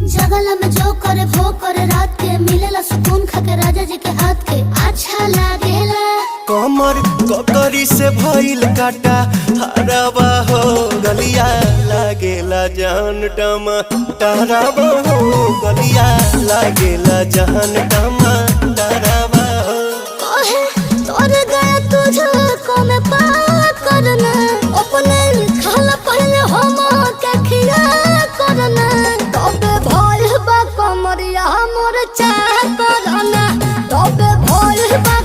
जगला में जो करे वो करे, रात के मिलेला सुकून खाके राजा जी के हाथ के अच्छा लागेला। कमर ककरी से भइल काटा हराबा हो, गलिया लागेला जान टमाटराबा हो, गलिया लागेला जान टमाटराबा हो। कहे तोर गया तुझे को में पार करना, अपने खाला पहले हम के खिया करना, तबे भइल बा कमरिया मोर चाह करना, तबे भइल बा